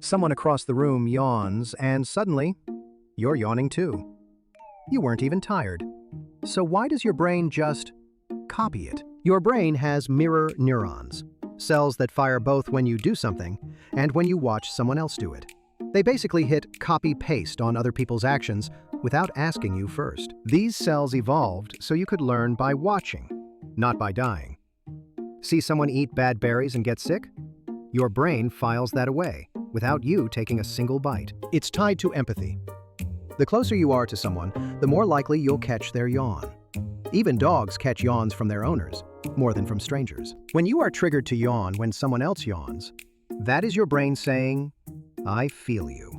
Someone across the room yawns, and suddenly, you're yawning too. You weren't even tired. So why does your brain just copy it? Your brain has mirror neurons, cells that fire both when you do something and when you watch someone else do it. They basically hit copy-paste on other people's actions without asking you first. These cells evolved so you could learn by watching, not by dying. See someone eat bad berries and get sick? Your brain files that away, without you taking a single bite. It's tied to empathy. The closer you are to someone, the more likely you'll catch their yawn. Even dogs catch yawns from their owners, more than from strangers. When you are triggered to yawn when someone else yawns, that is your brain saying, "I feel you."